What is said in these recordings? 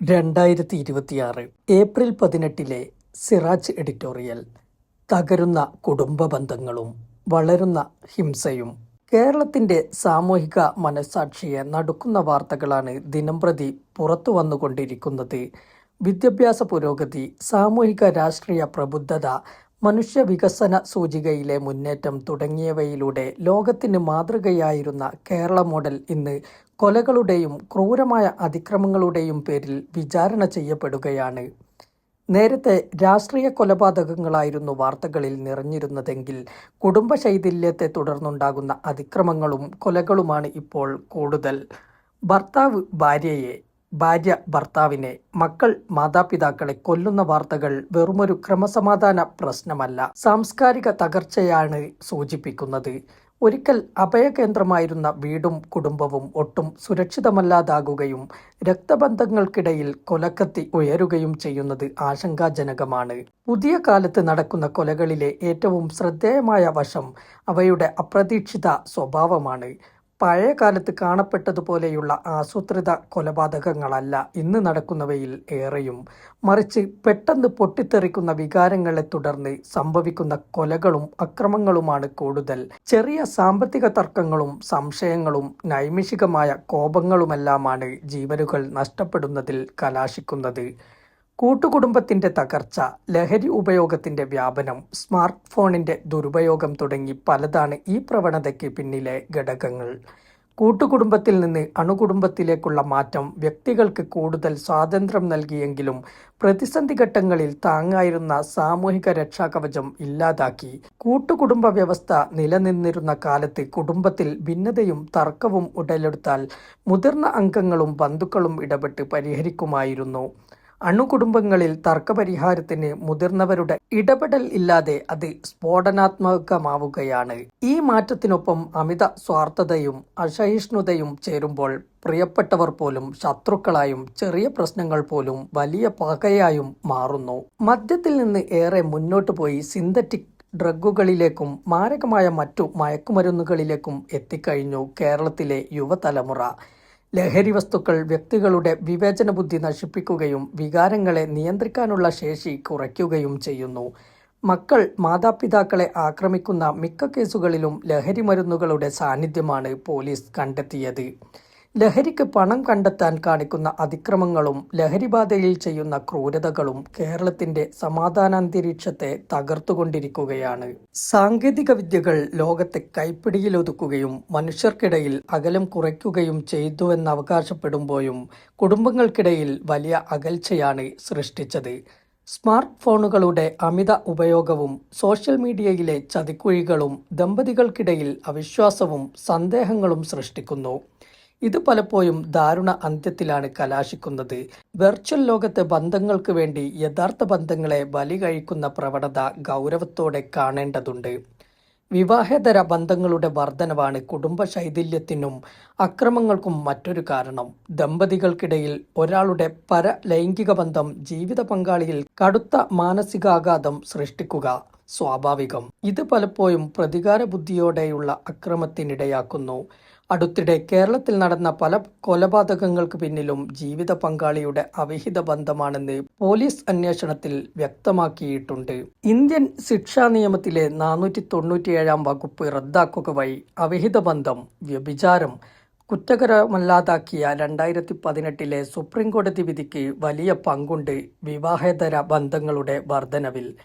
2026 April 18 Siraj editorial. തകരുന്ന കുടുംബ ബന്ധങ്ങളും വളരുന്ന ഹിംസയും. കേരളത്തിന്റെ സാമൂഹിക മനസ്സാക്ഷിയെ നടുക്കുന്ന വാർത്തകളാണ് ദിനംപ്രതി പുറത്തു വന്നുകൊണ്ടിരിക്കുന്നത്. വിദ്യാഭ്യാസ പുരോഗതി, സാമൂഹിക രാഷ്ട്രീയ പ്രബുദ്ധത, മനുഷ്യ വികസന സൂചികയിലെ മുന്നേറ്റം തുടങ്ങിയവയിലൂടെ ലോകത്തിന് മാതൃകയായിരുന്ന കേരള മോഡൽ ഇന്ന് കൊലകളുടെയും ക്രൂരമായ അതിക്രമങ്ങളുടെയും പേരിൽ വിചാരണ ചെയ്യപ്പെടുകയാണ്. നേരത്തെ രാഷ്ട്രീയ കൊലപാതകങ്ങളായിരുന്നു വാർത്തകളിൽ നിറഞ്ഞിരുന്നതെങ്കിൽ കുടുംബ ശൈഥില്യത്തെ തുടർന്നുണ്ടാകുന്ന അതിക്രമങ്ങളും കൊലകളുമാണ് ഇപ്പോൾ കൂടുതൽ. ഭർത്താവ് ഭാര്യയെ, ഭാര്യ ഭർത്താവിനെ, മക്കൾ മാതാപിതാക്കളെ കൊല്ലുന്ന വാർത്തകൾ വെറുമൊരു ക്രമസമാധാന പ്രശ്നമല്ല, സാംസ്കാരിക തകർച്ചയാണ് സൂചിപ്പിക്കുന്നത്. ഒരിക്കൽ അഭയകേന്ദ്രമായിരുന്ന വീടും കുടുംബവും ഒട്ടും സുരക്ഷിതമല്ലാതാകുകയും രക്തബന്ധങ്ങൾക്കിടയിൽ കൊലക്കത്തി ഉയരുകയും ചെയ്യുന്നത് ആശങ്കാജനകമാണ്. പുതിയ കാലത്ത് നടക്കുന്ന കൊലകളിലെ ഏറ്റവും ശ്രദ്ധേയമായ വശം അവയുടെ അപ്രതീക്ഷിത സ്വഭാവമാണ്. പഴയ കാലത്ത് കാണപ്പെട്ടതുപോലെയുള്ള ആസൂത്രിത കൊലപാതകങ്ങളല്ല ഇന്ന് നടക്കുന്നവയിൽ ഏറെയും, മറിച്ച് പെട്ടെന്ന് പൊട്ടിത്തെറിക്കുന്ന വികാരങ്ങളെ തുടർന്ന് സംഭവിക്കുന്ന കൊലകളും അക്രമങ്ങളുമാണ് കൂടുതൽ. ചെറിയ സാമ്പത്തിക തർക്കങ്ങളും സംശയങ്ങളും നൈമിഷികമായ കോപങ്ങളുമെല്ലാമാണ് ജീവനുകൾ നഷ്ടപ്പെടുന്നതിൽ കലാശിക്കുന്നത്. കൂട്ടുകുടുംബത്തിന്റെ തകർച്ച, ലഹരി ഉപയോഗത്തിന്റെ വ്യാപനം, സ്മാർട്ട് ഫോണിന്റെ ദുരുപയോഗം തുടങ്ങി പലതാണ് ഈ പ്രവണതയ്ക്ക് പിന്നിലെ ഘടകങ്ങൾ. കൂട്ടുകുടുംബത്തിൽ നിന്ന് അണുകുടുംബത്തിലേക്കുള്ള മാറ്റം വ്യക്തികൾക്ക് കൂടുതൽ സ്വാതന്ത്ര്യം നൽകിയെങ്കിലും പ്രതിസന്ധി ഘട്ടങ്ങളിൽ താങ്ങായിരുന്ന സാമൂഹിക രക്ഷാകവചം ഇല്ലാതാക്കി. കൂട്ടുകുടുംബ വ്യവസ്ഥ നിലനിന്നിരുന്ന കാലത്ത് കുടുംബത്തിൽ ഭിന്നതയും തർക്കവും ഉടലെടുത്താൽ മുതിർന്ന അംഗങ്ങളും ബന്ധുക്കളും ഇടപെട്ട് പരിഹരിക്കുമായിരുന്നു. അണുകുടുംബങ്ങളിൽ തർക്കപരിഹാരത്തിന് മുതിർന്നവരുടെ ഇടപെടൽ ഇല്ലാതെ അത് സ്ഫോടനാത്മകമാവുകയാണ്. ഈ മാറ്റത്തിനൊപ്പം അമിത സ്വാർത്ഥതയും അസഹിഷ്ണുതയും ചേരുമ്പോൾ പ്രിയപ്പെട്ടവർ പോലും ശത്രുക്കളായും ചെറിയ പ്രശ്നങ്ങൾ പോലും വലിയ പകയായും മാറുന്നു. മദ്യത്തിൽ നിന്ന് ഏറെ മുന്നോട്ട് പോയി സിന്തറ്റിക് ഡ്രഗുകളിലേക്കും മാരകമായ മറ്റു മയക്കുമരുന്നുകളിലേക്കും എത്തിക്കഴിഞ്ഞു കേരളത്തിലെ യുവതലമുറ. ലഹരി വസ്തുക്കൾ വ്യക്തികളുടെ വിവേചന ബുദ്ധി നശിപ്പിക്കുകയും വികാരങ്ങളെ നിയന്ത്രിക്കാനുള്ള ശേഷി കുറയ്ക്കുകയും ചെയ്യുന്നു. മക്കൾ മാതാപിതാക്കളെ ആക്രമിക്കുന്ന മിക്ക കേസുകളിലും ലഹരി മരുന്നുകളുടെ സാന്നിധ്യമാണ് പോലീസ് കണ്ടെത്തിയത്. ലഹരിക്ക് പണം കണ്ടെത്താൻ കാണിക്കുന്ന അതിക്രമങ്ങളും ലഹരിബാധയിൽ ചെയ്യുന്ന ക്രൂരതകളും കേരളത്തിന്റെ സമാധാനാന്തരീക്ഷത്തെ തകർത്തുകൊണ്ടിരിക്കുകയാണ്. സാങ്കേതിക വിദ്യകൾ ലോകത്തെ കൈപ്പിടിയിലൊതുക്കുകയും മനുഷ്യർക്കിടയിൽ അകലം കുറയ്ക്കുകയും ചെയ്തുവെന്നവകാശപ്പെടുമ്പോഴും കുടുംബങ്ങൾക്കിടയിൽ വലിയ അകൽച്ചയാണ് സൃഷ്ടിച്ചത്. സ്മാർട്ട് ഫോണുകളുടെ അമിത ഉപയോഗവും സോഷ്യൽ മീഡിയയിലെ ചതിക്കുഴികളും ദമ്പതികൾക്കിടയിൽ അവിശ്വാസവും സന്ദേഹങ്ങളും സൃഷ്ടിക്കുന്നു. ഇത് പലപ്പോഴും ദാരുണ അന്ത്യത്തിലാണ് കലാശിക്കുന്നത്. വെർച്വൽ ലോകത്തെ ബന്ധങ്ങൾക്ക് വേണ്ടി യഥാർത്ഥ ബന്ധങ്ങളെ ബലി കഴിക്കുന്ന പ്രവണത ഗൗരവത്തോടെ കാണേണ്ടതുണ്ട്. വിവാഹേതര ബന്ധങ്ങളുടെ വർധനവാണ് കുടുംബ ശൈഥില്യത്തിനും അക്രമങ്ങൾക്കും മറ്റൊരു കാരണം. ദമ്പതികൾക്കിടയിൽ ഒരാളുടെ പരലൈംഗിക ബന്ധം ജീവിത പങ്കാളിയിൽ കടുത്ത മാനസികാഘാതം സൃഷ്ടിക്കുക സ്വാഭാവികം. ഇത് പലപ്പോഴും പ്രതികാര ബുദ്ധിയോടെയുള്ള അക്രമത്തിനിടയാക്കുന്നു. അടുത്തിടെ കേരളത്തിൽ നടന്ന പല കൊലപാതകങ്ങൾക്ക് പിന്നിലും ജീവിത പങ്കാളിയുടെ അവിഹിത ബന്ധമാണെന്ന് പോലീസ് അന്വേഷണത്തിൽ വ്യക്തമാക്കിയിട്ടുണ്ട്. ഇന്ത്യൻ ശിക്ഷാ നിയമത്തിലെ 497 വകുപ്പ് റദ്ദാക്കുക വഴി അവിഹിത ബന്ധം, വ്യഭിചാരം കുറ്റകരമല്ലാതാക്കിയ 2018 സുപ്രീം കോടതി വിധിക്ക് വലിയ പങ്കുണ്ട് വിവാഹേതര ബന്ധങ്ങളുടെ വർധനവിൽ.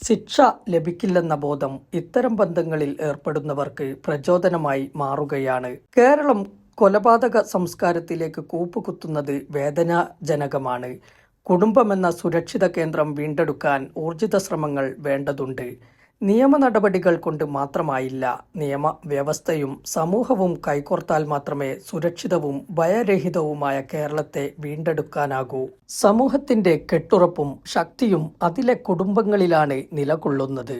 ശിക്ഷ ലഭിക്കില്ലെന്ന ബോധം ഇത്തരം ബന്ധങ്ങളിൽ ഏർപ്പെടുന്നവർക്ക് പ്രചോദനമായി മാറുകയാണ്. കേരളം കൊലപാതക സംസ്കാരത്തിലേക്ക് കൂപ്പുകുത്തുന്നത് വേദനാജനകമാണ്. കുടുംബമെന്ന സുരക്ഷിത കേന്ദ്രം വീണ്ടെടുക്കാൻ ഊർജിത ശ്രമങ്ങൾ വേണ്ടതുണ്ട്. നിയമ നടപടികൾ കൊണ്ട് മാത്രമായില്ല, നിയമവ്യവസ്ഥയും സമൂഹവും കൈകോർത്താൽ മാത്രമേ സുരക്ഷിതവും ഭയരഹിതവുമായ കേരളത്തെ വീണ്ടെടുക്കാനാകൂ. സമൂഹത്തിന്റെ കെട്ടുറപ്പും ശക്തിയും അതിലെ കുടുംബങ്ങളിലാണ് നിലകൊള്ളുന്നത്.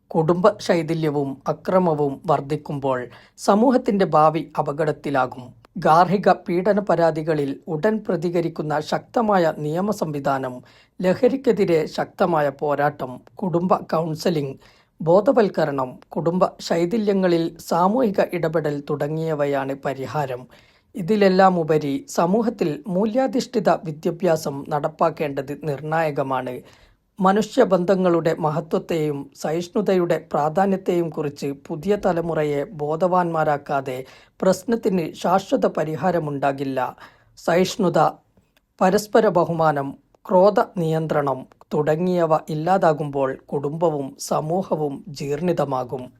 കുടുംബ ശൈഥില്യവും അക്രമവും വർദ്ധിക്കുമ്പോൾ സമൂഹത്തിന്റെ ഭാവി അപകടത്തിലാകും. ഗാർഹിക പീഡന പരാതികളിൽ ഉടൻ പ്രതികരിക്കുന്ന ശക്തമായ നിയമ സംവിധാനം, ലഹരിക്കെതിരെ ശക്തമായ പോരാട്ടം, കുടുംബ കൗൺസലിംഗ്, ബോധവൽക്കരണം, കുടുംബ ശൈഥില്യങ്ങളിൽ സാമൂഹിക ഇടപെടൽ തുടങ്ങിയവയാണ് പരിഹാരം. ഇതിലെല്ലാം ഉപരി സമൂഹത്തിൽ മൂല്യാധിഷ്ഠിത വിദ്യാഭ്യാസം നടപ്പാക്കേണ്ടത് നിർണായകമാണ്. മനുഷ്യബന്ധങ്ങളുടെ മഹത്വത്തെയും സഹിഷ്ണുതയുടെ പ്രാധാന്യത്തെയും കുറിച്ച് പുതിയ തലമുറയെ ബോധവാന്മാരാക്കാതെ പ്രശ്നത്തിന് ശാശ്വത പരിഹാരമുണ്ടാകില്ല. സഹിഷ്ണുത, പരസ്പര ബഹുമാനം, ക്രോധ നിയന്ത്രണം തുടങ്ങിയവ ഇല്ലാതാകുമ്പോൾ കുടുംബവും സമൂഹവും ജീർണിതമാകും.